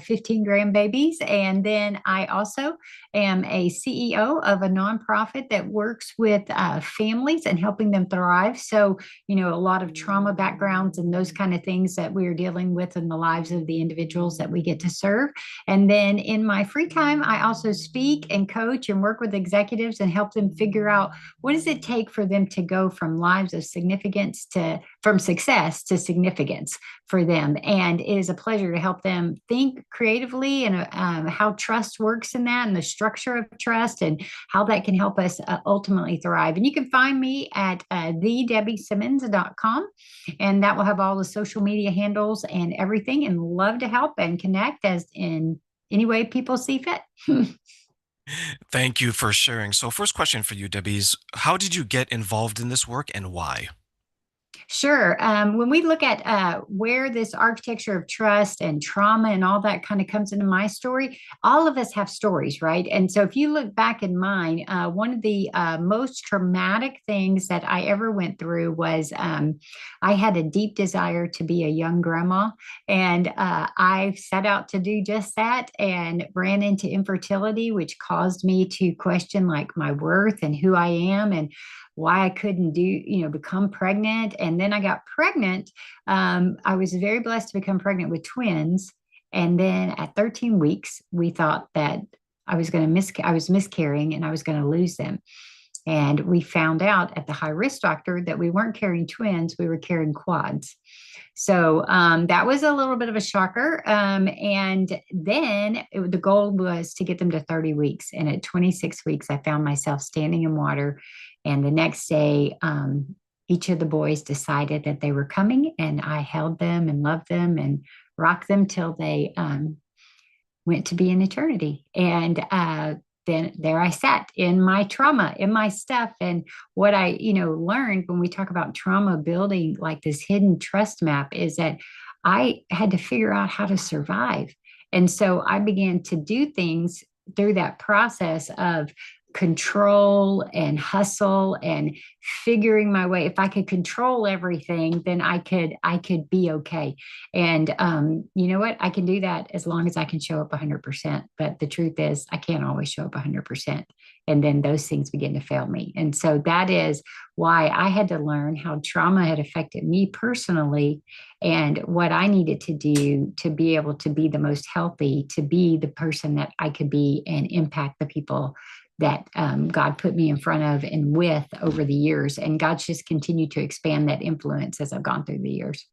15 grandbabies. And then I also am a CEO of a nonprofit that works with families and helping them thrive. So, a lot of trauma backgrounds and those kind of things that we're dealing with in the lives of the individuals that we get to serve. And then in my free time, I also speak and coach and work with executives and help them figure out what does it take for them to go from lives of significance to from success to significance for them. And it is a pleasure to help them think creatively and how trust works in that and the structure of trust and how that can help us ultimately thrive. And you can find me at thedebbie.simmons.com, and that will have all the social media handles and everything, and love to help and connect as in any way people see fit. Thank you for sharing. So, first question for you, Debbie, is how did you get involved in this work and why? Sure. When we look at where this architecture of trust and trauma and all that kind of comes into my story, all of us have stories, right? And so if you look back in mine, one of the most traumatic things that I ever went through was I had a deep desire to be a young grandma. And I set out to do just that and ran into infertility, which caused me to question like my worth and who I am. And why I couldn't become pregnant. And then I got pregnant. I was very blessed to become pregnant with twins. And then at 13 weeks, we thought that I was miscarrying and I was going to lose them. And we found out at the high risk doctor that we weren't carrying twins, we were carrying quads. So that was a little bit of a shocker. And then the goal was to get them to 30 weeks. And at 26 weeks, I found myself standing in water. And the next day, each of the boys decided that they were coming, and I held them and loved them and rocked them till they went to be in eternity. And then there I sat in my trauma, in my stuff. And what I, learned when we talk about trauma building like this hidden trust map is that I had to figure out how to survive. And so I began to do things through that process of control and hustle and figuring my way. If I could control everything, then I could be okay. And you know what? I can do that as long as I can show up 100%. But the truth is, I can't always show up 100%. And then those things begin to fail me. And so that is why I had to learn how trauma had affected me personally and what I needed to do to be able to be the most healthy, to be the person that I could be and impact the people that God put me in front of and with over the years. And God's just continued to expand that influence as I've gone through the years.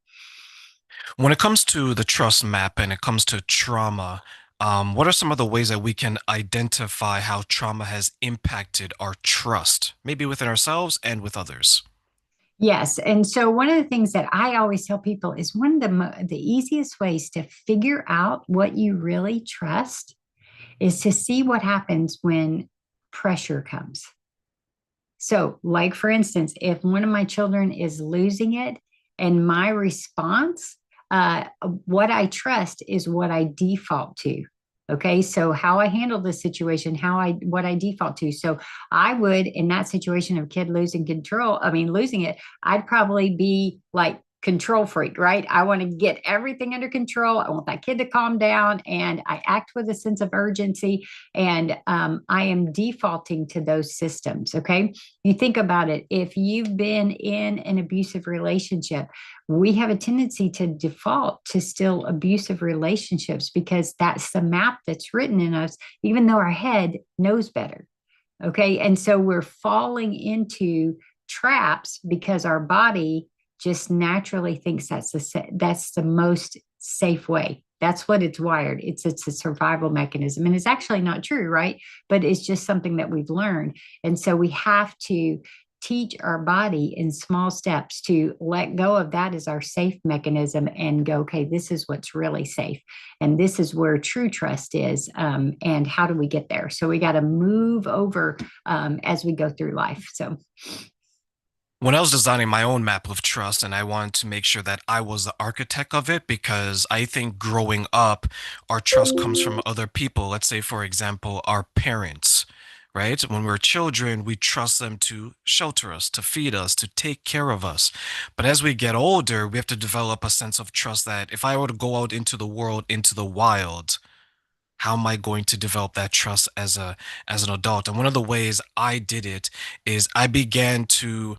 When it comes to the trust map and it comes to trauma, what are some of the ways that we can identify how trauma has impacted our trust, maybe within ourselves and with others? Yes. And so one of the things that I always tell people is one of the easiest ways to figure out what you really trust is to see what happens when pressure comes. So, like for instance, if one of my children is losing it and my response, what I trust is what I default to. Okay, so how I handle the situation, what I default to. So I would, in that situation of kid losing it, I'd probably be like control freak, right? I want to get everything under control. I want that kid to calm down, and I act with a sense of urgency. And I am defaulting to those systems. Okay, you think about it. If you've been in an abusive relationship, we have a tendency to default to still abusive relationships because that's the map that's written in us, even though our head knows better. Okay. And so we're falling into traps because our body just naturally thinks that's the most safe way. That's what it's wired. It's a survival mechanism. And it's actually not true, right? But it's just something that we've learned. And so we have to teach our body in small steps to let go of that as our safe mechanism and go, okay, this is what's really safe. And this is where true trust is. And how do we get there? So we got to move over as we go through life. So When I was designing my own map of trust, and I wanted to make sure that I was the architect of it, because I think growing up, our trust comes from other people. Let's say, for example, our parents, right? When we're children, we trust them to shelter us, to feed us, to take care of us. But as we get older, we have to develop a sense of trust that if I were to go out into the world, into the wild, how am I going to develop that trust as an adult? And one of the ways I did it is I began to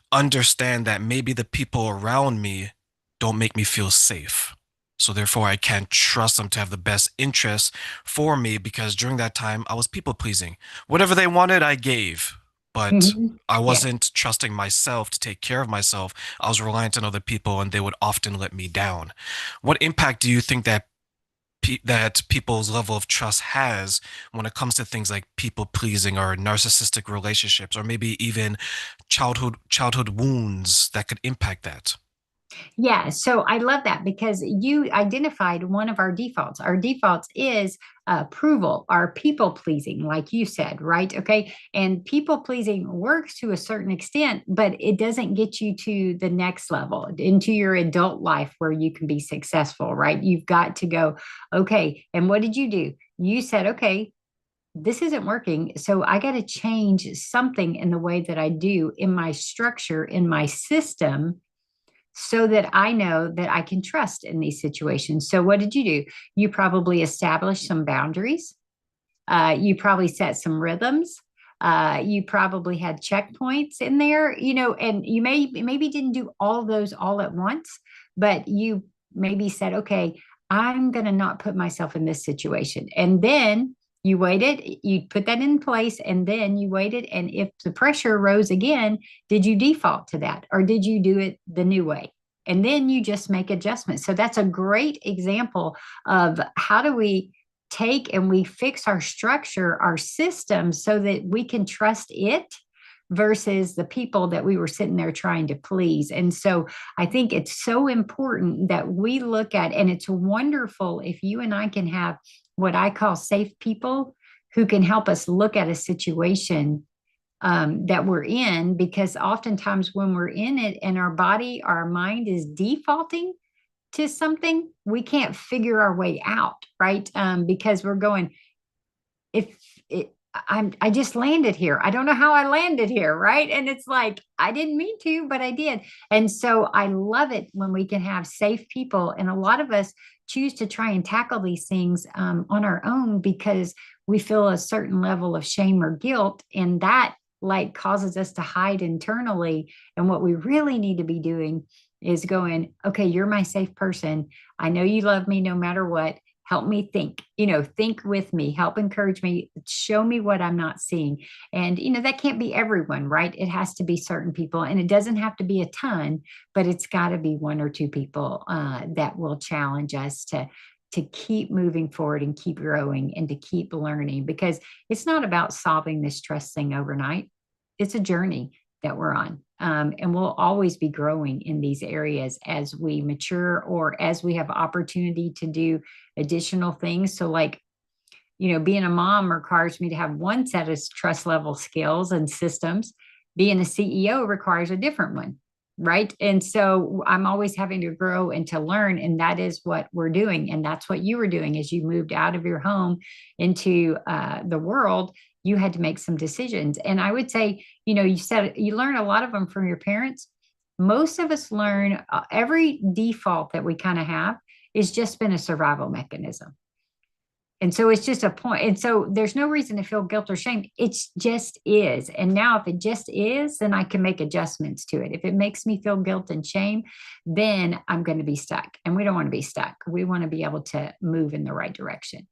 understand that maybe the people around me don't make me feel safe. So therefore, I can't trust them to have the best interests for me because during that time, I was people pleasing. Whatever they wanted, I gave, but Mhm. I Yeah. wasn't trusting myself to take care of myself. I was reliant on other people, and they would often let me down. What impact do you think that that people's level of trust has when it comes to things like people pleasing or narcissistic relationships, or maybe even childhood wounds that could impact that? Yeah, so I love that because you identified one of our defaults. Our defaults is approval, our people pleasing, like you said, right? Okay. And people pleasing works to a certain extent, but it doesn't get you to the next level, into your adult life where you can be successful, right? You've got to go, okay. And what did you do? You said, okay, this isn't working. So I got to change something in the way that I do in my structure, in my system so that I know that I can trust in these situations. So, what did you do? You probably established some boundaries. You probably set some rhythms. You probably had checkpoints in there, and you maybe didn't do all those all at once, but you maybe said, okay, I'm going to not put myself in this situation. And then you waited, you put that in place, and then you waited. And if the pressure rose again, did you default to that or did you do it the new way? And then you just make adjustments. So that's a great example of how do we take and we fix our structure, our system, so that we can trust it versus the people that we were sitting there trying to please. And so I think it's so important that we look at, and it's wonderful if you and I can have what I call safe people who can help us look at a situation that we're in, because oftentimes when we're in it and our body, our mind is defaulting to something, we can't figure our way out, right? Because we're going, if it, I just landed here. I don't know how I landed here, right? And it's like I didn't mean to, but I did. And so I love it when we can have safe people. And a lot of us choose to try and tackle these things on our own because we feel a certain level of shame or guilt, and that like causes us to hide internally. And what we really need to be doing is going, okay, you're my safe person. I know you love me no matter what. Help me think, think with me, help encourage me, show me what I'm not seeing. And, that can't be everyone, right? It has to be certain people, and it doesn't have to be a ton, but it's got to be one or two people that will challenge us to keep moving forward and keep growing and to keep learning, because it's not about solving this trust thing overnight. It's a journey that we're on. And we'll always be growing in these areas as we mature or as we have opportunity to do additional things. So, like, being a mom requires me to have one set of trust level skills and systems. Being a CEO requires a different one, right? And so I'm always having to grow and to learn. And that is what we're doing. And that's what you were doing as you moved out of your home into the world. You had to make some decisions. And I would say, you said you learn a lot of them from your parents. Most of us learn every default that we kind of have is just been a survival mechanism. And so it's just a point. And so there's no reason to feel guilt or shame. It just is. And now, if it just is, then I can make adjustments to it. If it makes me feel guilt and shame, then I'm going to be stuck. And we don't want to be stuck. We want to be able to move in the right direction.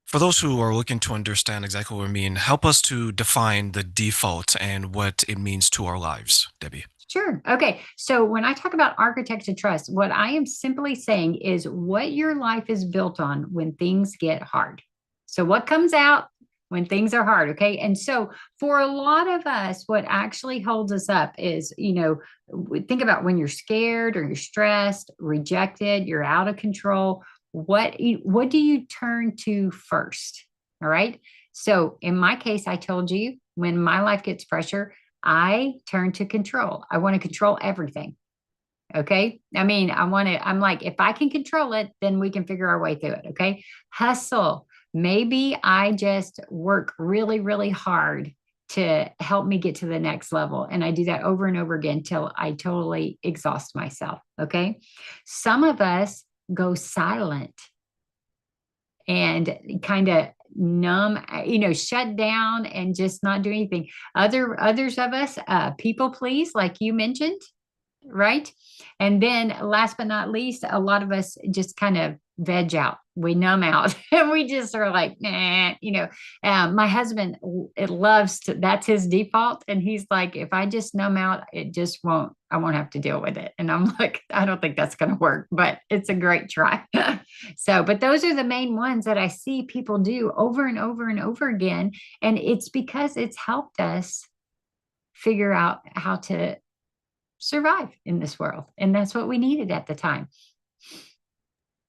For those who are looking to understand exactly what we mean, help us to define the default and what it means to our lives, Debbie. Sure. Okay. So when I talk about architecture trust, what I am simply saying is what your life is built on when things get hard. So what comes out when things are hard? Okay. And so for a lot of us, what actually holds us up is, think about when you're scared or you're stressed, rejected, you're out of control. What do you turn to first? All right. So in my case, I told you when my life gets pressure, I turn to control. I want to control everything. Okay. I mean, I'm like, if I can control it, then we can figure our way through it. Okay. Hustle. Maybe I just work really, really hard to help me get to the next level. And I do that over and over again till I totally exhaust myself. Okay. Some of us go silent and kind of numb, shut down and just not do anything. Others of us, people please, like you mentioned, right? And then last but not least, a lot of us just kind of veg out. We numb out and we just are like, nah, my husband, it loves to, that's his default. And he's like, if I just numb out, I won't have to deal with it. And I'm like, I don't think that's going to work, but it's a great try. So, but those are the main ones that I see people do over and over and over again. And it's because it's helped us figure out how to survive in this world. And that's what we needed at the time.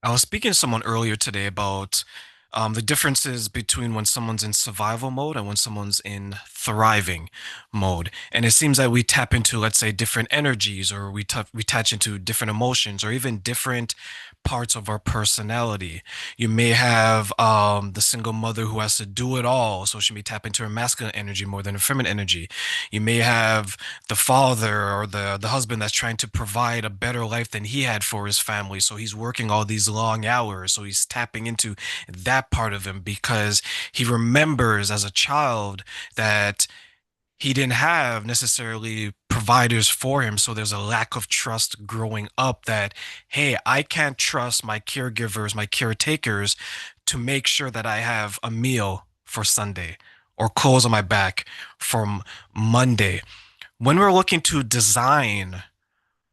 I was speaking to someone earlier today about the differences between when someone's in survival mode and when someone's in thriving mode. And it seems that we tap into, let's say, different energies, or we touch into different emotions, or even different parts of our personality. You may have the single mother who has to do it all, so she may tap into her masculine energy more than her feminine energy. You may have the father or the husband that's trying to provide a better life than he had for his family, so he's working all these long hours, so he's tapping into that part of him because he remembers as a child that he didn't have necessarily providers for him. So there's a lack of trust growing up that, hey, I can't trust my caregivers, my caretakers to make sure that I have a meal for Sunday or clothes on my back from Monday. When we're looking to design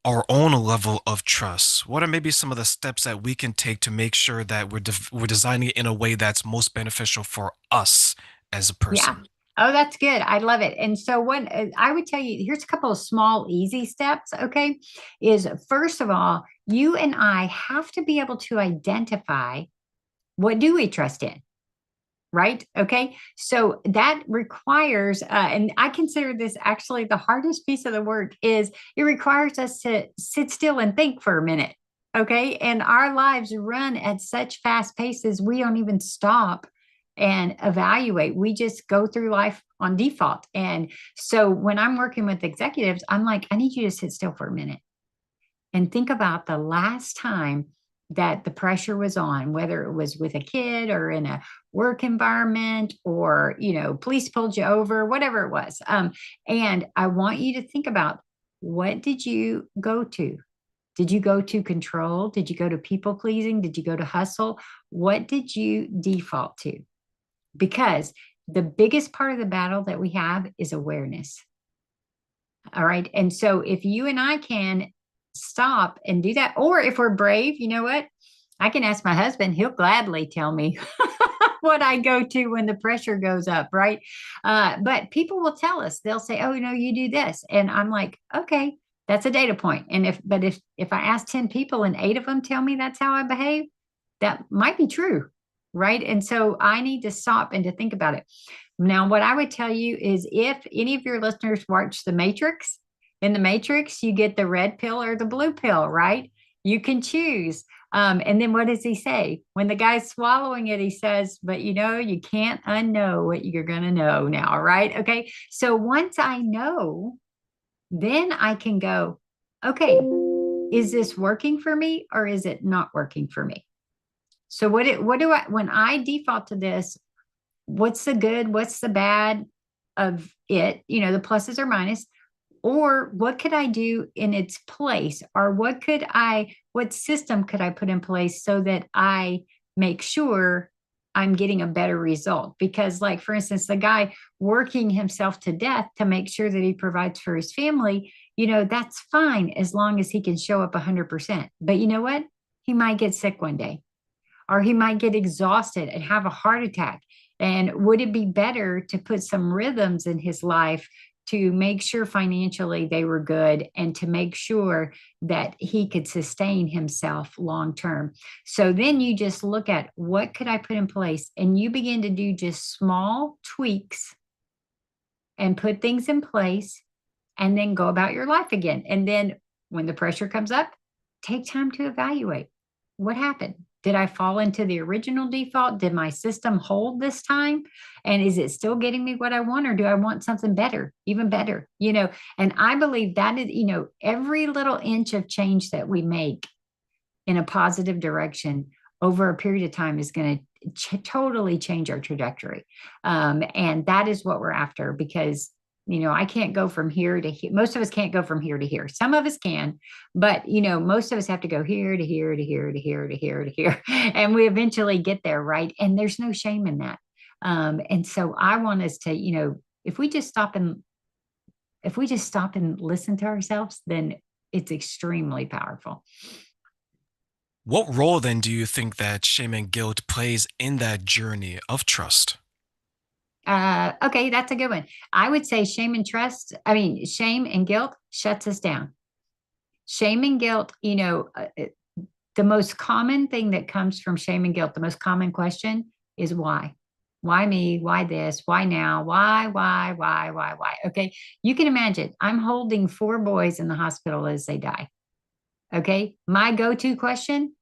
our own level of trust, what are maybe some of the steps that we can take to make sure that we're designing it in a way that's most beneficial for us as a Yeah. person? Oh, that's good. I love it. And so, what I would tell you, here's a couple of small, easy steps. Okay. Is first of all, you and I have to be able to identify what do we trust in, right? Okay. So that requires, and I consider this actually the hardest piece of the work is it requires us to sit still and think for a minute. Okay. And our lives run at such fast paces, we don't even stop and evaluate. We just go through life on default. And so when I'm working with executives, I'm like, I need you to sit still for a minute and think about the last time that the pressure was on, whether it was with a kid or in a work environment or, police pulled you over, whatever it was. And I want you to think about, what did you go to? Did you go to control? Did you go to people pleasing? Did you go to hustle? What did you default to? Because the biggest part of the battle that we have is awareness. All right. And so if you and I can stop and do that, or if we're brave, you know what? I can ask my husband, he'll gladly tell me what I go to when the pressure goes up, right? But people will tell us, they'll say, oh, you do this. And I'm like, okay, that's a data point. And if I ask 10 people and 8 of them tell me that's how I behave, that might be true. Right. And so I need to stop and to think about it. Now, what I would tell you is if any of your listeners watch The Matrix, in The Matrix, you get the red pill or the blue pill, right? You can choose. And then what does he say? When the guy's swallowing it, he says, but you can't unknow what you're going to know now, right? Okay. So once I know, then I can go, okay, is this working for me or is it not working for me? So when I default to this, what's the good, what's the bad of it, the pluses or minus, or what could I do in its place, or what system could I put in place so that I make sure I'm getting a better result? Because, like, for instance, the guy working himself to death to make sure that he provides for his family, that's fine as long as he can show up 100%. But you know what? He might get sick one day, or he might get exhausted and have a heart attack. And would it be better to put some rhythms in his life to make sure financially they were good and to make sure that he could sustain himself long term? So then you just look at, what could I put in place? And you begin to do just small tweaks and put things in place and then go about your life again. And then when the pressure comes up, take time to evaluate what happened. Did I fall into the original default? Did my system hold this time? And is it still getting me what I want, or do I want something better, even better? And I believe that is, every little inch of change that we make in a positive direction over a period of time is going to totally change our trajectory. And that is what we're after because, I can't go from here to here. Most of us can't go from here to here. Some of us can, but, most of us have to go here to here to here to here to here to here. And we eventually get there, right? And there's no shame in that. And so I want us to, if we just stop and listen to ourselves, then it's extremely powerful. What role then do you think that shame and guilt plays in that journey of trust? Okay, that's a good one. I would say shame and guilt shuts us down. Shame and guilt, the most common thing that comes from shame and guilt, the most common question is why? Why me? Why this? Why now? Why? Okay, you can imagine I'm holding four boys in the hospital as they die. Okay. My go to question,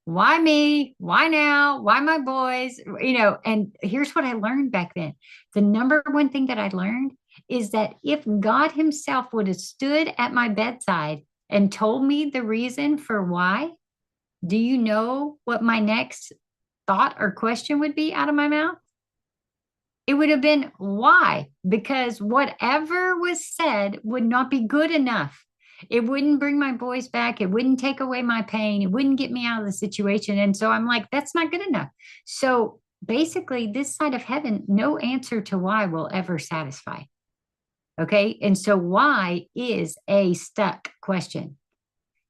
why me? Why now? Why my boys? And here's what I learned back then. The number one thing that I learned is that if God Himself would have stood at my bedside and told me the reason for why, do you know what my next thought or question would be out of my mouth? It would have been why, because whatever was said would not be good enough. It wouldn't bring my boys back. It wouldn't take away my pain. It wouldn't get me out of the situation. And so I'm like, that's not good enough. So basically, this side of heaven, no answer to why will ever satisfy. Okay. And so why is a stuck question.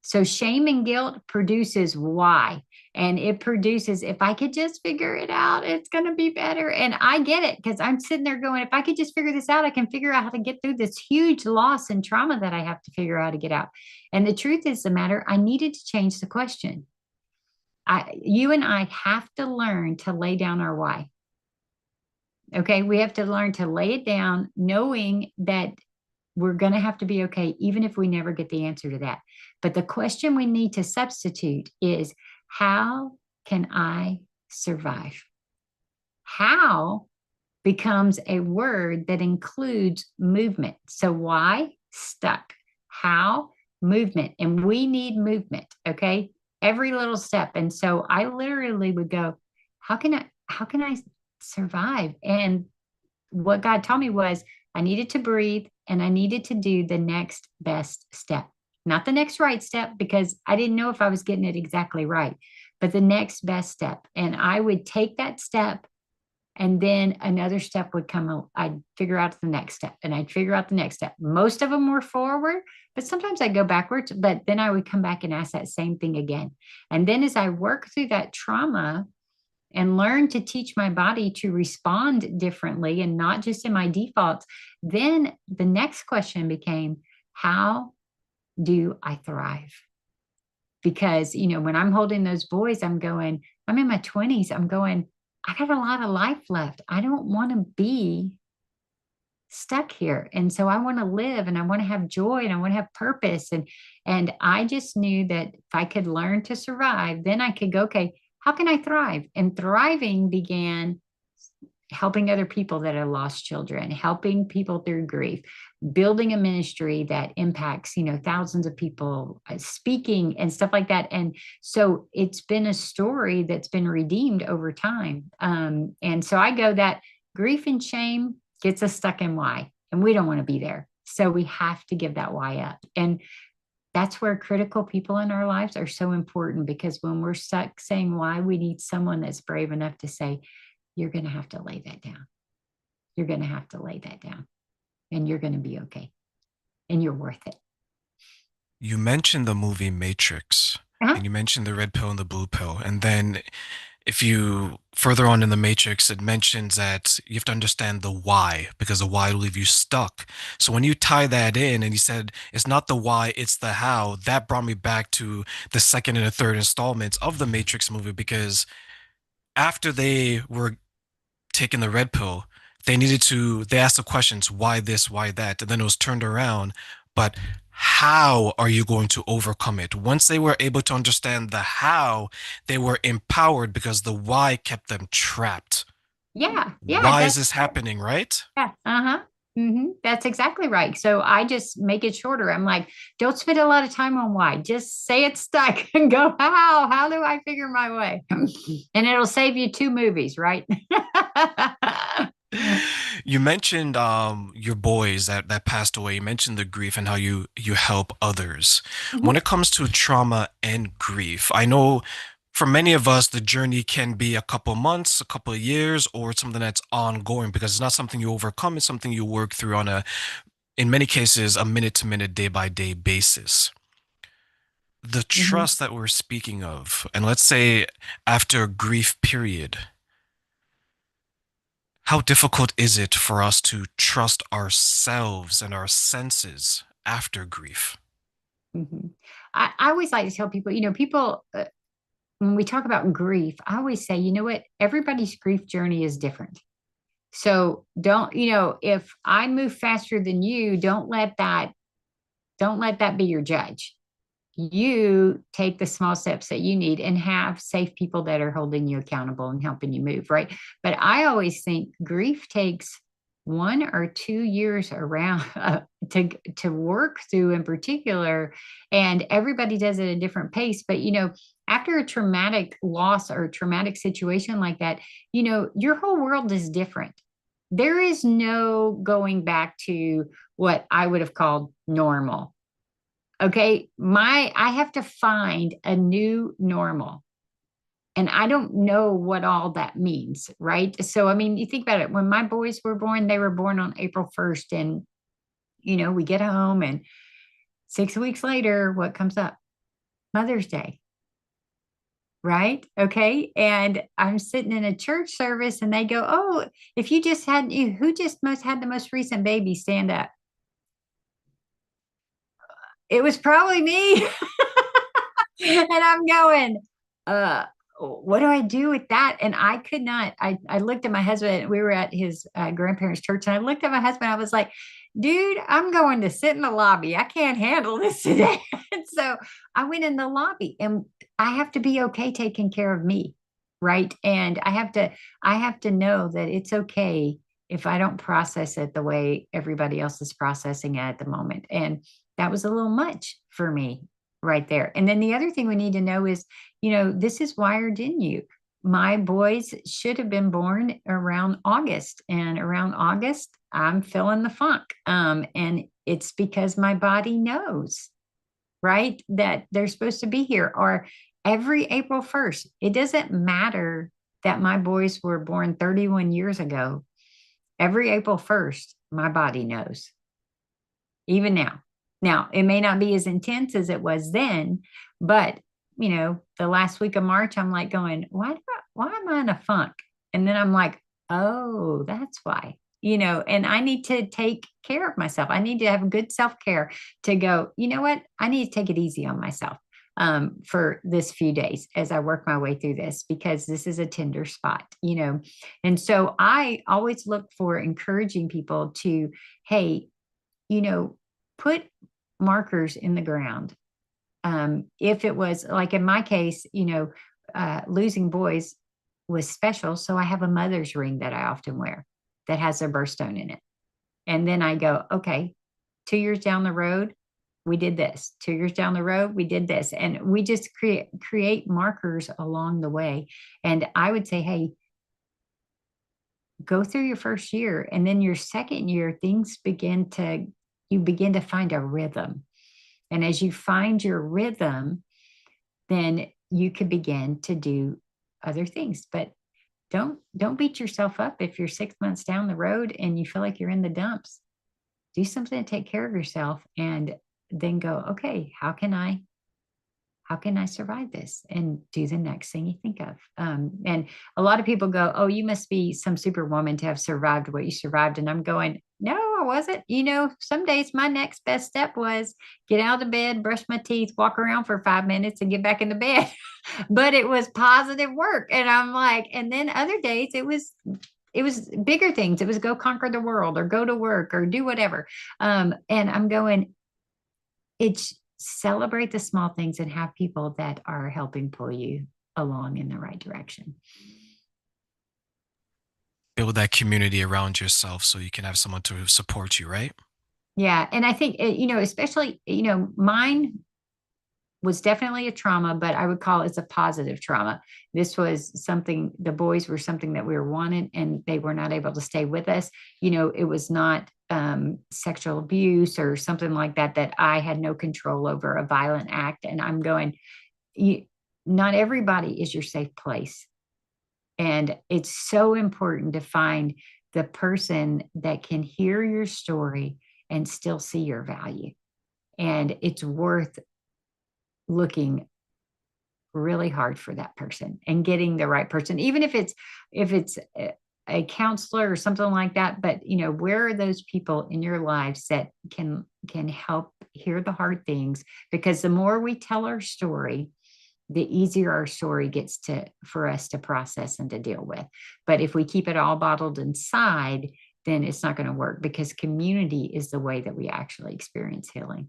So shame and guilt produces why. And it produces, if I could just figure it out, it's going to be better. And I get it because I'm sitting there going, if I could just figure this out, I can figure out how to get through this huge loss and trauma that I have to figure out how to get out. And the truth is the matter, I needed to change the question. You and I have to learn to lay down our why. Okay. We have to learn to lay it down, knowing that we're going to have to be okay, even if we never get the answer to that. But the question we need to substitute is, how can I survive? How becomes a word that includes movement. So why? Stuck. How? Movement. And we need movement. Okay. Every little step. And so I literally would go, how can I survive? And what God taught me was I needed to breathe and I needed to do the next best step, not the next right step, because I didn't know if I was getting it exactly right, but the next best step. And I would take that step and then another step would come. I'd figure out the next step and I'd figure out the next step. Most of them were forward, but sometimes I'd go backwards, but then I would come back and ask that same thing again. And then as I work through that trauma, and learn to teach my body to respond differently and not just in my defaults, then the next question became, how do I thrive? Because, when I'm holding those boys, I'm in my 20s, I'm going, I got a lot of life left. I don't want to be stuck here. And so I want to live and I want to have joy and I want to have purpose. And I just knew that if I could learn to survive, then I could go, okay, how can I thrive? And thriving began helping other people that have lost children, helping people through grief, building a ministry that impacts, thousands of people, speaking and stuff like that. And so it's been a story that's been redeemed over time. And so I go that grief and shame gets us stuck in why, and we don't want to be there. So we have to give that why up. And that's where critical people in our lives are so important, because when we're stuck saying why, we need someone that's brave enough to say, you're going to have to lay that down. You're going to have to lay that down and you're going to be okay and you're worth it. You mentioned the movie Matrix, Uh-huh. and you mentioned the red pill and the blue pill. And then if you further on in the Matrix, it mentions that you have to understand the why, because the why will leave you stuck. So when you tie that in and you said it's not the why, it's the how, that brought me back to the second and the third installments of the Matrix movie, because after they were taking the red pill, they asked the questions, why this, why that? And then it was turned around. But how are you going to overcome it? Once they were able to understand the how, they were empowered because the why kept them trapped. Yeah. Yeah. Why is this happening, right? Yeah. Uh-huh. That's exactly right. So I just make it shorter. I'm like, don't spend a lot of time on why. Just say it's stuck and go, how? How do I figure my way? And it'll save you two movies, right? You mentioned your boys that passed away. You mentioned the grief and how you help others. When Mhm, it comes to trauma and grief, I know for many of us the journey can be a couple months, a couple of years, or it's something that's ongoing because it's not something you overcome, it's something you work through on a, in many cases, a minute to minute, day by day basis. The mhm, trust that we're speaking of, and let's say after a grief period, how difficult is it for us to trust ourselves and our senses after grief? mhm. I always like to tell people, people, when we talk about grief, I always say, you know what? Everybody's grief journey is different. So don't, if I move faster than you, don't let that be your judge. You take the small steps that you need and have safe people that are holding you accountable and helping you move, right? But I always think grief takes 1 or 2 years around to work through in particular, and everybody does it at a different pace. But after a traumatic loss or a traumatic situation like that, your whole world is different. There is no going back to what I would have called normal. Okay, I have to find a new normal. And I don't know what all that means, right? So I mean, you think about it. When my boys were born, they were born on April 1st. And we get home, and 6 weeks later, what comes up? Mother's Day, right? Okay. And I'm sitting in a church service, and they go, "Oh, if you just had you, who just most had the most recent baby, stand up." It was probably me. And I'm going, uh, what do I do with that? And I could not. I looked at my husband. We were at his grandparents' church, and I looked at my husband. I was like, dude, I'm going to sit in the lobby. I can't handle this today. And so I went in the lobby, and I have to be okay taking care of me, right? And I have to know that it's okay if I don't process it the way everybody else is processing it at the moment. And that was a little much for me right there. And then the other thing we need to know is, this is wired in you. My boys should have been born around August, and around August, I'm feeling the funk. And it's because my body knows, right, that they're supposed to be here. Or every April 1st, it doesn't matter that my boys were born 31 years ago. Every April 1st, my body knows, even now. Now, it may not be as intense as it was then, but the last week of March, I'm like going, why am I in a funk? And then I'm like, oh, that's why. And I need to take care of myself. I need to have good self-care to go, you know what? I need to take it easy on myself for this few days as I work my way through this, because this is a tender spot. And so I always look for encouraging people to, hey, you know, put markers in the ground. If it was like in my case, losing boys was special. So I have a mother's ring that I often wear that has their birthstone in it. And then I go, okay, 2 years down the road, we did this. 2 years down the road, we did this. And we just create markers along the way. And I would say, hey, go through your first year, and then your second year, you begin to find a rhythm. And as you find your rhythm, then you can begin to do other things. But don't beat yourself up if you're 6 months down the road and you feel like you're in the dumps. Do something to take care of yourself, and then go, okay, how can I survive this, and do the next thing you think of. And a lot of people go, oh, you must be some superwoman to have survived what you survived. And I'm going, no, I wasn't. Some days my next best step was get out of bed, brush my teeth, walk around for 5 minutes, and get back in the bed. But it was positive work. And I'm like, and then other days it was bigger things. It was go conquer the world, or go to work, or do whatever. And I'm going, it's celebrate the small things and have people that are helping pull you along in the right direction. Build that community around yourself so you can have someone to support you, right? Yeah. And I think, especially, mine was definitely a trauma, but I would call it a positive trauma. This was something, the boys were something that we were wanted and they were not able to stay with us. It was not sexual abuse or something like that, that I had no control over, a violent act. And I'm going, you, not everybody is your safe place. And it's so important to find the person that can hear your story and still see your value. And it's worth looking really hard for that person and getting the right person, even if it's a counselor or something like that. But where are those people in your lives that can help hear the hard things? Because the more we tell our story, the easier our story gets to for us to process and to deal with. But if we keep it all bottled inside, then it's not going to work, because community is the way that we actually experience healing.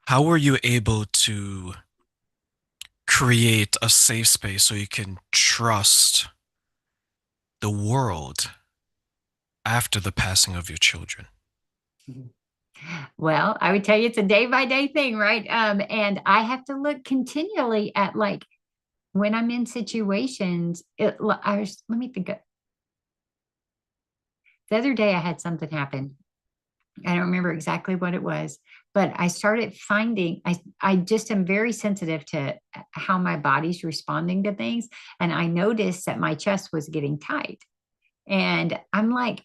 How were you able to create a safe space so you can trust the world after the passing of your children? Well, I would tell you it's a day by day thing, right? And I have to look continually at, like, when I'm in situations. Let me think. The other day I had something happen. I don't remember exactly what it was, but I started finding I just am very sensitive to how my body's responding to things. And I noticed that my chest was getting tight. And I'm like,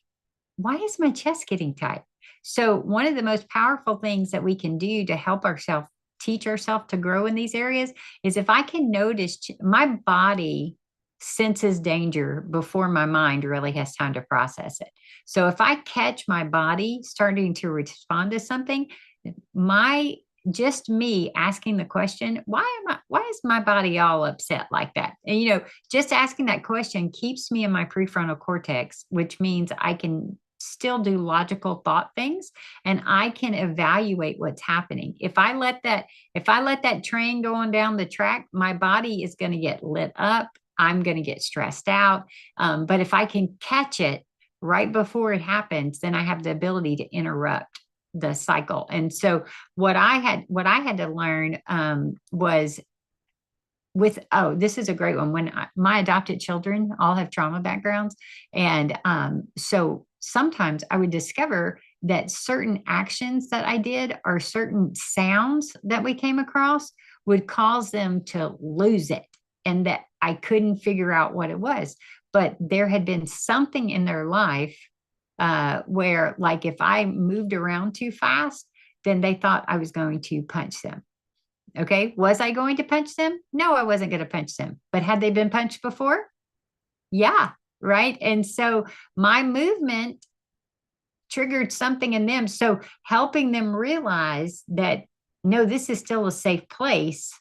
why is my chest getting tight? So, one of the most powerful things that we can do to help ourselves teach ourselves to grow in these areas is, if I can notice my body senses danger before my mind really has time to process it. So, if I catch my body starting to respond to something, my just me asking the question, why is my body all upset like that? And just asking that question keeps me in my prefrontal cortex, which means I can still do logical thought things, and I can evaluate what's happening. If I let that train going down the track, my body is going to get lit up. I'm going to get stressed out. But if I can catch it right before it happens, then I have the ability to interrupt the cycle. And so what I had to learn was with oh this is a great one. My adopted children all have trauma backgrounds, and so sometimes I would discover that certain actions that I did, or certain sounds that we came across, would cause them to lose it, and that I couldn't figure out what it was. But there had been something in their life where, like, if I moved around too fast, then they thought I was going to punch them. Okay. Was I going to punch them? No, I wasn't going to punch them. But had they been punched before? Yeah. Right. And so my movement triggered something in them. So helping them realize that, no, this is still a safe place.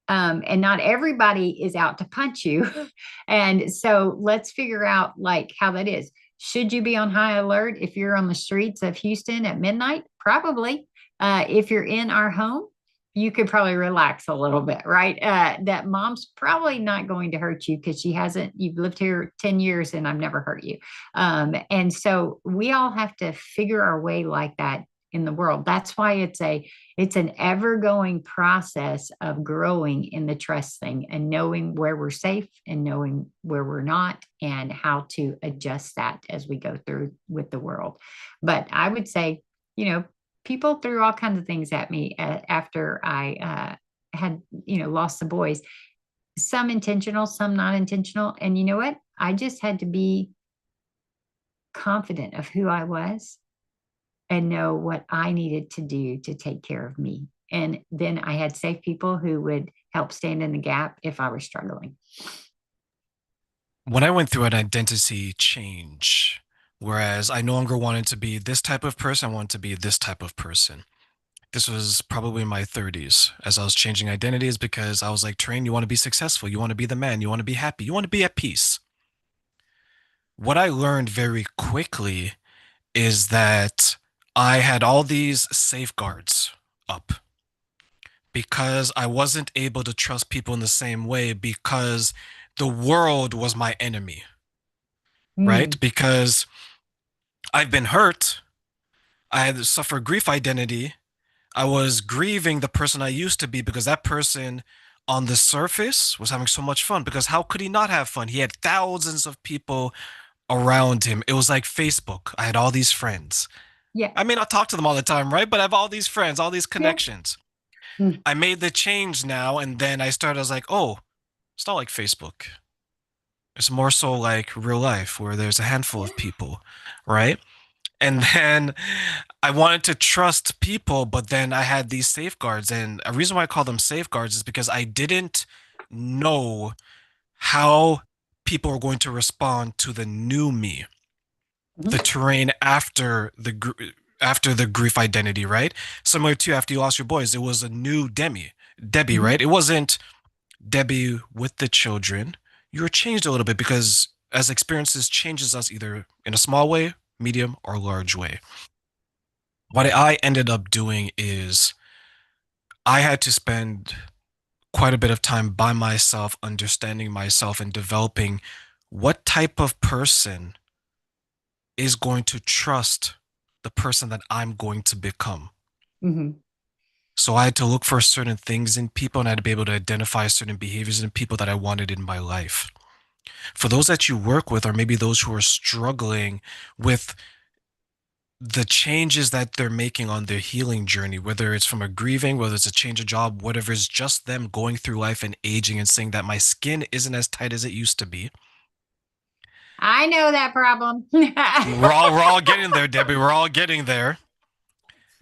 And not everybody is out to punch you. And so let's figure out, like, how that is. Should you be on high alert if you're on the streets of Houston at midnight? Probably. If you're in our home, you could probably relax a little bit, right? That mom's probably not going to hurt you, because you've lived here 10 years and I've never hurt you. And so we all have to figure our way like that in the world. That's why it's an ever going process of growing in the trust thing, and knowing where we're safe and knowing where we're not, and how to adjust that as we go through with the world. But I would say, people threw all kinds of things at me after I had, lost the boys. Some intentional, some not intentional. And you know what? I just had to be confident of who I was and know what I needed to do to take care of me. And then I had safe people who would help stand in the gap if I was struggling. When I went through an identity change, whereas I no longer wanted to be this type of person, I wanted to be this type of person. This was probably in my 30s as I was changing identities, because I was like, Train, you want to be successful, you want to be the man, you want to be happy, you want to be at peace. What I learned very quickly is that I had all these safeguards up because I wasn't able to trust people in the same way, because the world was my enemy. right? Mm, Because I've been hurt. I had suffered grief identity. I was grieving the person I used to be because that person on the surface was having so much fun. Because how could he not have fun? He had thousands of people around him. It was like Facebook. I had all these friends. yeah. I may not talk to them all the time, right? But I have all these friends, all these Yeah. connections. Mm, I made the change now, and then I was like, oh, it's not like Facebook. It's more so like real life where there's a handful of people, right? And then I wanted to trust people, but then I had these safeguards. And a reason why I call them safeguards is because I didn't know how people were going to respond to the new me, the mhm, terrain after the grief identity, right? Similar to after you lost your boys, it was a new Debbie, mhm. right? It wasn't Debbie with the children. You were changed a little bit because as experiences changes us either in a small way, medium, or large way. What I ended up doing is I had to spend quite a bit of time by myself, understanding myself and developing what type of person is going to trust the person that I'm going to become. Mhm. So I had to look for certain things in people and I had to be able to identify certain behaviors in people that I wanted in my life. For those that you work with, or maybe those who are struggling with the changes that they're making on their healing journey, whether it's from a grieving, whether it's a change of job, whatever, it's just them going through life and aging and saying that my skin isn't as tight as it used to be. I know that problem. We're all getting there, Debbie. We're all getting there.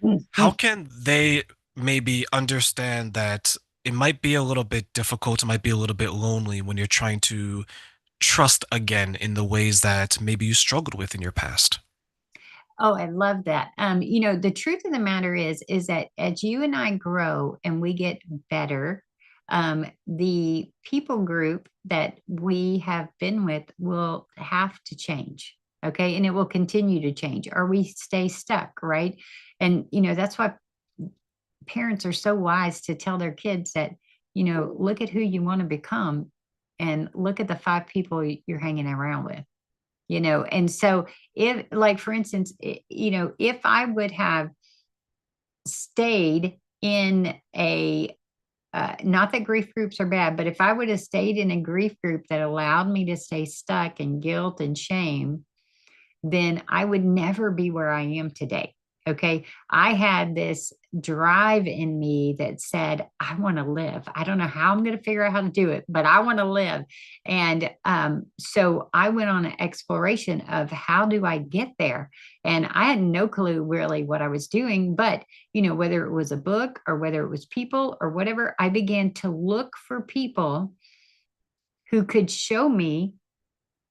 Mm, How mm. can they maybe understand that it might be a little bit difficult, it might be a little bit lonely when you're trying to trust again in the ways that maybe you struggled with in your past? Oh, I love that. The truth of the matter is that as you and I grow and we get better, the people group that we have been with will have to change. Okay. And it will continue to change or we stay stuck, right? And, that's why parents are so wise to tell their kids that, look at who you want to become and look at the five people you're hanging around with. And so if, like, for instance, if I would have stayed in a not that grief groups are bad, but if I would have stayed in a grief group that allowed me to stay stuck in guilt and shame, then I would never be where I am today. Okay. I had this drive in me that said, I want to live. I don't know how I'm going to figure out how to do it, but I want to live. And so I went on an exploration of how do I get there? And I had no clue really what I was doing, but whether it was a book or whether it was people or whatever, I began to look for people who could show me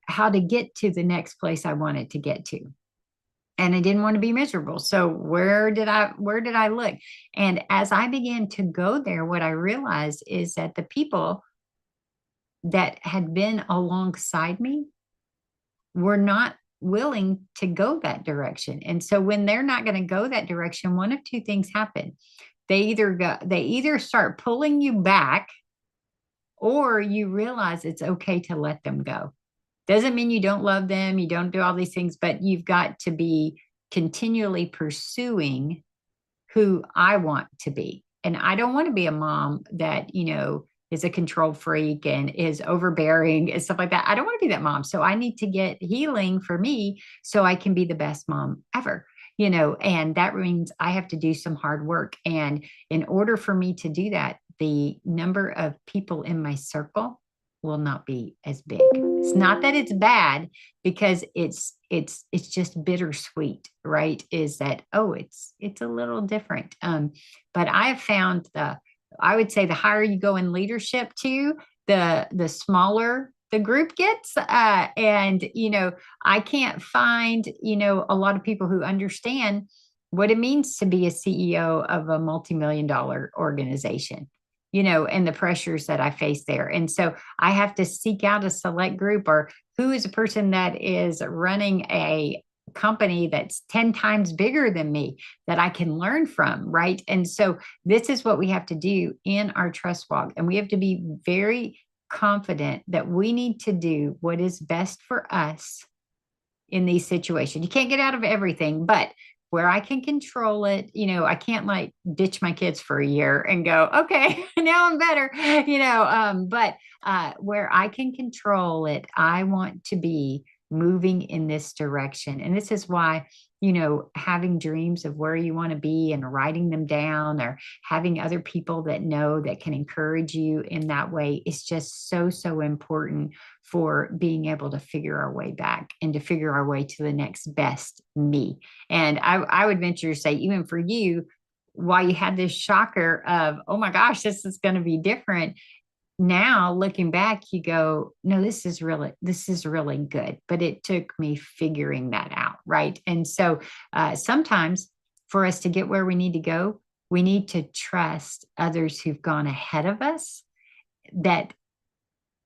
how to get to the next place I wanted to get to. And I didn't want to be miserable. So where did I look? And as I began to go there, what I realized is that the people that had been alongside me were not willing to go that direction. And so when they're not going to go that direction, one of two things happen. They either start pulling you back or you realize it's okay to let them go. Doesn't mean you don't love them, you don't do all these things, but you've got to be continually pursuing who I want to be. And I don't want to be a mom that, is a control freak and is overbearing and stuff like that. I don't want to be that mom. So I need to get healing for me so I can be the best mom ever. And that means I have to do some hard work. And in order for me to do that, the number of people in my circle will not be as big. It's not that it's bad because it's just bittersweet, right? Is that, oh, it's a little different. But I have found I would say the higher you go in leadership too, the smaller the group gets. And I can't find, a lot of people who understand what it means to be a CEO of a multi-million-dollar organization, and the pressures that I face there. And so I have to seek out a select group or who is a person that is running a company that's 10 times bigger than me that I can learn from, right? And so this is what we have to do in our trust walk. And we have to be very confident that we need to do what is best for us in these situations. You can't get out of everything, but where I can control it, I can't like ditch my kids for a year and go, okay, now I'm better, but where I can control it, I want to be moving in this direction. And this is why, having dreams of where you want to be and writing them down, or having other people that know that can encourage you in that way is just so, so important for being able to figure our way back and to figure our way to the next best me. And I would venture to say, even for you, while you had this shocker of, oh my gosh, this is going to be different, now looking back, you go, no, this is really good. But it took me figuring that out, right? And so sometimes for us to get where we need to go, we need to trust others who've gone ahead of us, that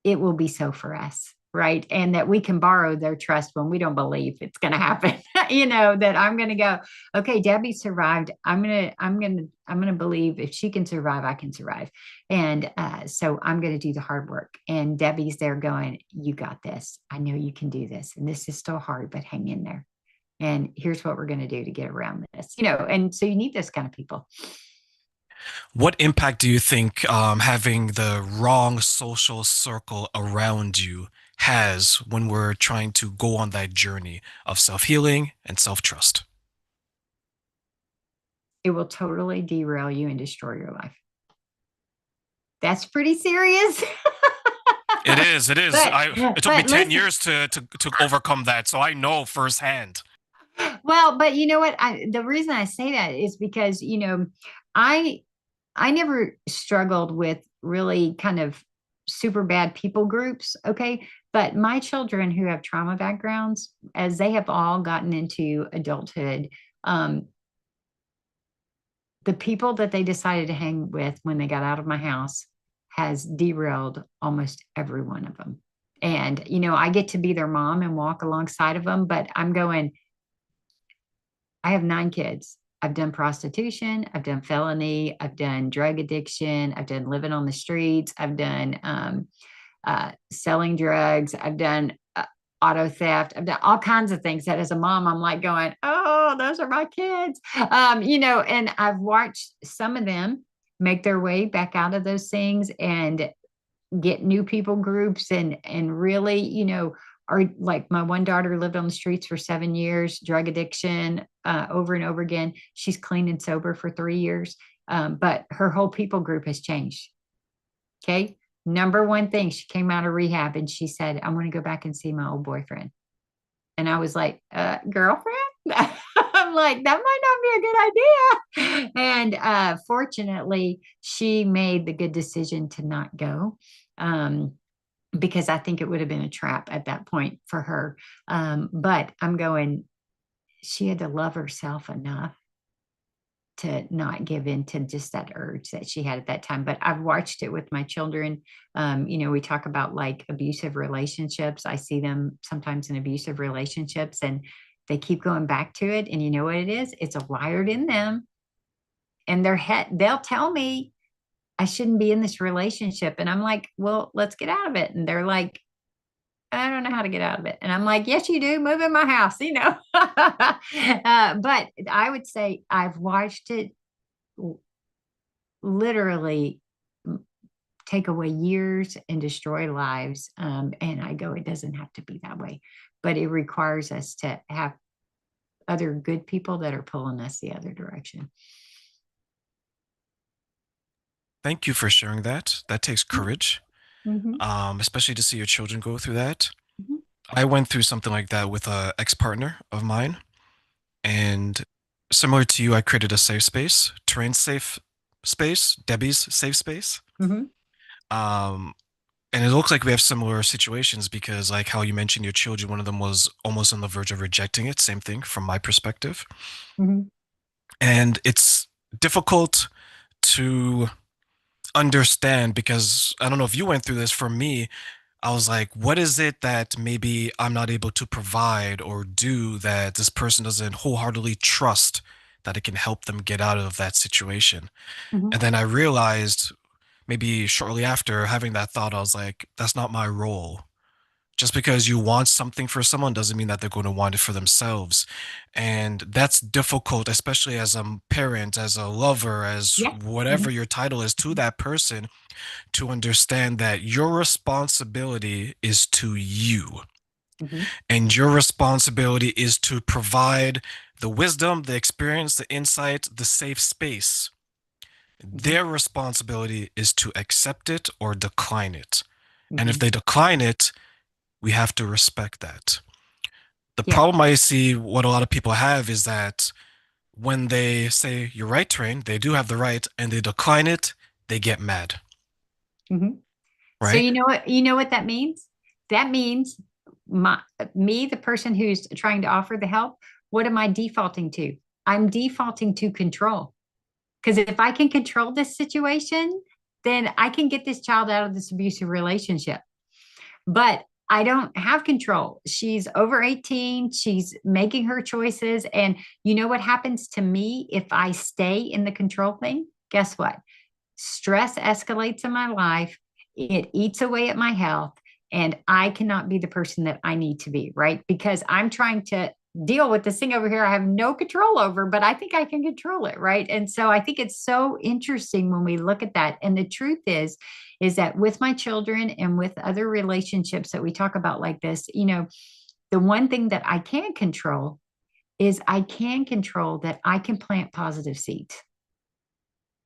it will be so for us, right? And that we can borrow their trust when we don't believe it's going to happen. That I'm going to go, okay, Debbie survived. I'm going to believe if she can survive, I can survive. And so I'm going to do the hard work. And Debbie's there going, you got this. I know you can do this. And this is still hard, but hang in there. And here's what we're going to do to get around this, and so you need this kind of people. What impact do you think having the wrong social circle around you has when we're trying to go on that journey of self-healing and self-trust? It will totally derail you and destroy your life. That's pretty serious. It is. It is. but It took me but 10 listen, years to overcome that, so I know firsthand. well, but you know what? The reason I say that is because, I I never struggled with really kind of super bad people groups, okay? But my children who have trauma backgrounds, as they have all gotten into adulthood, um, the people that they decided to hang with when they got out of my house has derailed almost every one of them. And, I get to be their mom and walk alongside of them, but I'm going, I have 9 kids. I've done prostitution, I've done felony, I've done drug addiction, I've done living on the streets, I've done selling drugs, I've done auto theft, I've done all kinds of things that as a mom, I'm like going, oh, those are my kids. And I've watched some of them make their way back out of those things and get new people groups and really, are like my one daughter lived on the streets for 7 years, drug addiction, over and over again. She's clean and sober for 3 years. But her whole people group has changed. Okay. Number one thing, she came out of rehab and she said, I want to go back and see my old boyfriend. And I was like, girlfriend? I'm like, that might not be a good idea. And fortunately, she made the good decision to not go. Because I think it would have been a trap at that point for her. But I'm going, she had to love herself enough to not give in to just that urge that she had at that time. But I've watched it with my children. We talk about like abusive relationships. I see them sometimes in abusive relationships and they keep going back to it. And you know what it is? It's wired in them. And they'll tell me, I shouldn't be in this relationship. And I'm like, well, let's get out of it. And they're like, I don't know how to get out of it. And I'm like, yes, you do. Move in my house. But I would say I've watched it literally take away years and destroy lives. And I go, it doesn't have to be that way. But it requires us to have other good people that are pulling us the other direction. Thank you for sharing that. That takes courage, Mm-hmm. especially to see your children go through that. Mm-hmm. I went through something like that with a ex-partner of mine, and similar to you, I created a safe space, Terrain safe space, Debbie's safe space. Mm-hmm. Um, and it looks like we have similar situations because, like how you mentioned your children, one of them was almost on the verge of rejecting it. Same thing from my perspective. Mm-hmm. And it's difficult to understand because I don't know if you went through this. For me, I was like, what is it that maybe I'm not able to provide or do that this person doesn't wholeheartedly trust that it can help them get out of that situation? Mm-hmm. And then I realized maybe shortly after having that thought, I was like, that's not my role Just because you want something for someone doesn't mean that they're going to want it for themselves. And that's difficult, especially as a parent, as a lover, as Yeah. whatever Mhm, your title is to that person, to understand that your responsibility is to you. mhm, And your responsibility is to provide the wisdom, the experience, the insight, the safe space. mhm, Their responsibility is to accept it or decline it. And if mhm. they decline it, we have to respect that. The Yeah. problem I see what a lot of people have is that when they say, you're right, Train, they do have the right, and they decline it, they get mad, Mhm. So right? you know what that means? That means my me, the person who's trying to offer the help, what am I defaulting to? I'm defaulting to control. Because if I can control this situation, then I can get this child out of this abusive relationship. But I don't have control. She's over 18. She's making her choices. And you know what happens to me if I stay in the control thing? Guess what? Stress escalates in my life. It eats away at my health. And I cannot be the person that I need to be, right? Because I'm trying to deal with this thing over here I have no control over, but I think I can control it, right? And so I think it's so interesting when we look at that. And the truth is that with my children and with other relationships that we talk about like this, the one thing that I can control is I can control that I can plant positive seeds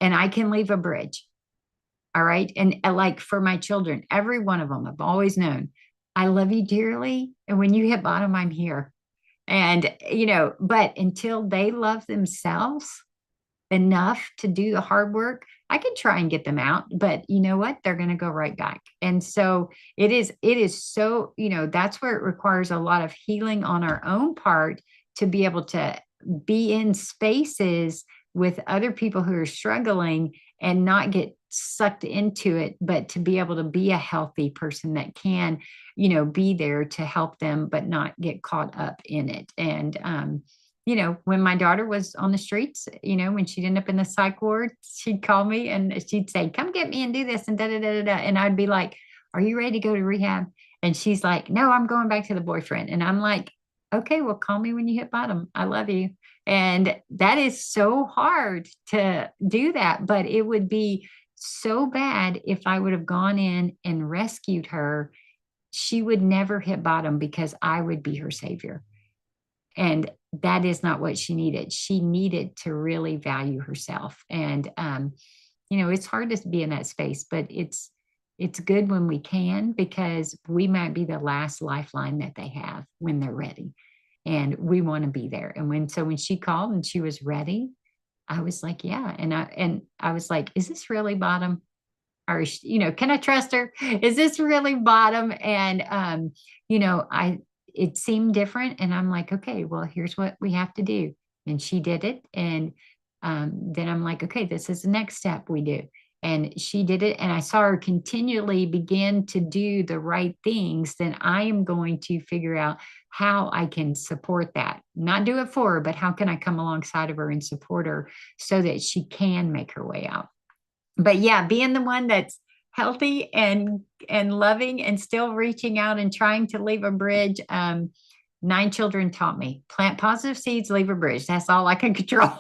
and I can leave a bridge. All right. And like for my children, every one of them, I've always known I love you dearly. And when you hit bottom, I'm here. And, but until they love themselves enough to do the hard work, I can try and get them out. But you know what? They're going to go right back. And so it is so, that's where it requires a lot of healing on our own part to be able to be in spaces with other people who are struggling and not get sucked into it, but to be able to be a healthy person that can, be there to help them, but not get caught up in it. And, when my daughter was on the streets, when she'd end up in the psych ward, she'd call me and she'd say, come get me and do this and da da da da da. And I'd be like, are you ready to go to rehab? And she's like, no, I'm going back to the boyfriend. And I'm like, okay, well, call me when you hit bottom. I love you. And that is so hard to do that, but it would be so bad if I would have gone in and rescued her. She would never hit bottom because I would be her savior. And that is not what she needed. She needed to really value herself. And it's hard to be in that space, but it's good when we can because we might be the last lifeline that they have when they're ready. And we want to be there. And when she called and she was ready, I was like, yeah. And I was like, is this really bottom? Or can I trust her? Is this really bottom? And I it seemed different, and I'm like, okay, well, here's what we have to do. And she did it, and then I'm like, okay, this is the next step we do. And she did it, and I saw her continually begin to do the right things. Then I am going to figure out how I can support that, not do it for her, but how can I come alongside of her and support her so that she can make her way out. But yeah, being the one that's healthy and loving and still reaching out and trying to leave a bridge. 9 children taught me plant positive seeds, leave a bridge. That's all I can control.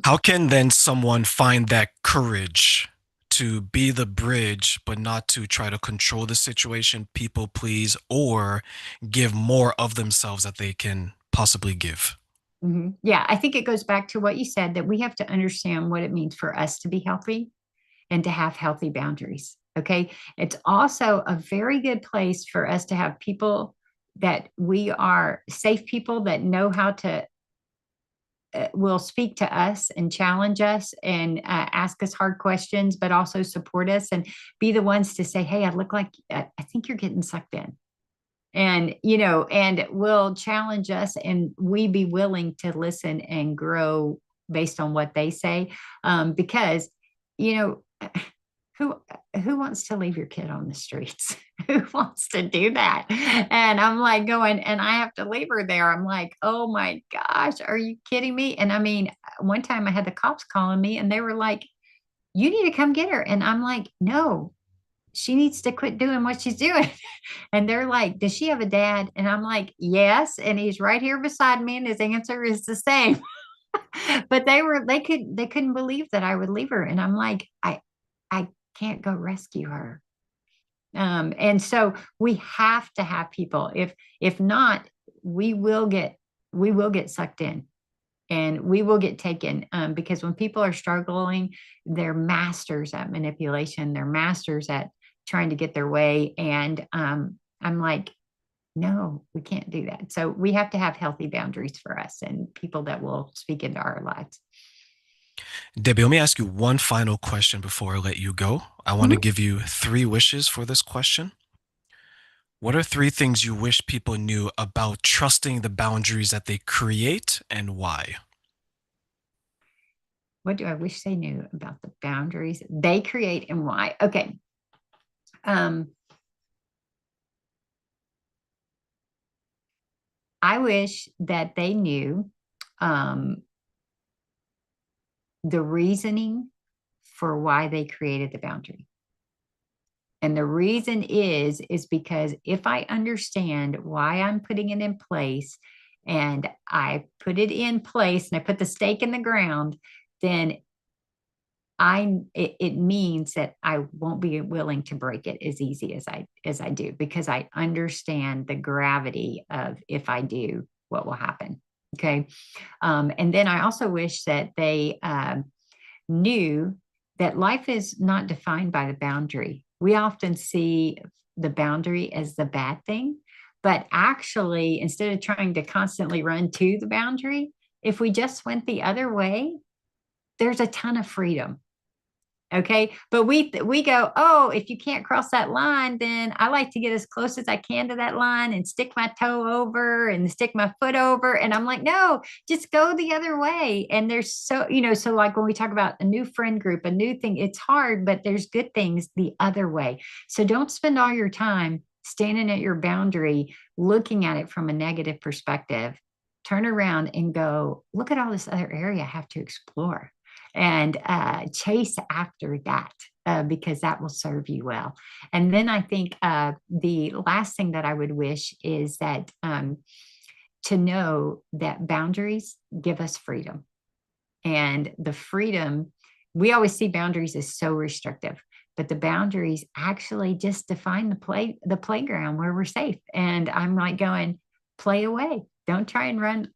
How can then someone find that courage to be the bridge, but not to try to control the situation, people please, or give more of themselves that they can possibly give? Mhm. Yeah, I think it goes back to what you said that we have to understand what it means for us to be healthy and to have healthy boundaries. Okay. It's also a very good place for us to have people that we are safe people that know how to will speak to us and challenge us and ask us hard questions, but also support us and be the ones to say, hey, I look like I think you're getting sucked in. And, and will challenge us and we be willing to listen and grow based on what they say. Because, you know, who who wants to leave your kid on the streets? Who wants to do that? And I'm like going, and I have to leave her there. I'm like, oh my gosh, are you kidding me? And I mean, one time I had the cops calling me and they were like, you need to come get her. And I'm like, no, she needs to quit doing what she's doing. And they're like, does she have a dad? And I'm like, yes. And he's right here beside me. And his answer is the same. But they couldn't believe that I would leave her. And I'm like, I can't go rescue her. And so we have to have people. If not, we will get we will get sucked in and we will get taken, because when people are struggling, they're masters at manipulation. They're masters at trying to get their way. And I'm like, no, we can't do that. So we have to have healthy boundaries for us and people that will speak into our lives. Debbie, let me ask you one final question before I let you go. I want to Mhm. give you three wishes for this question. What are three things you wish people knew about trusting the boundaries that they create and why? What do I wish they knew about the boundaries they create and why? Okay. Um, I wish that they knew um, the reasoning for why they created the boundary. And the reason is because if I understand why I'm putting it in place and I put it in place and I put the stake in the ground, then it means that I won't be willing to break it as easy as I do, because I understand the gravity of if I do, what will happen. Okay. And then I also wish that they knew that life is not defined by the boundary. We often see the boundary as the bad thing, but actually, instead of trying to constantly run to the boundary, if we just went the other way, there's a ton of freedom. Okay. But we go, oh, if you can't cross that line, then I like to get as close as I can to that line and stick my toe over and stick my foot over. And I'm like, no, just go the other way. And there's so like when we talk about a new friend group, a new thing, it's hard, but there's good things the other way. So don't spend all your time standing at your boundary, looking at it from a negative perspective. Turn around and go, look at all this other area I have to explore, and chase after that, because that will serve you well. And then I think the last thing that I would wish is that to know that boundaries give us freedom. And the freedom, we always see boundaries as so restrictive, but the boundaries actually just define the playground where we're safe. And I'm like going, play away. Don't try and run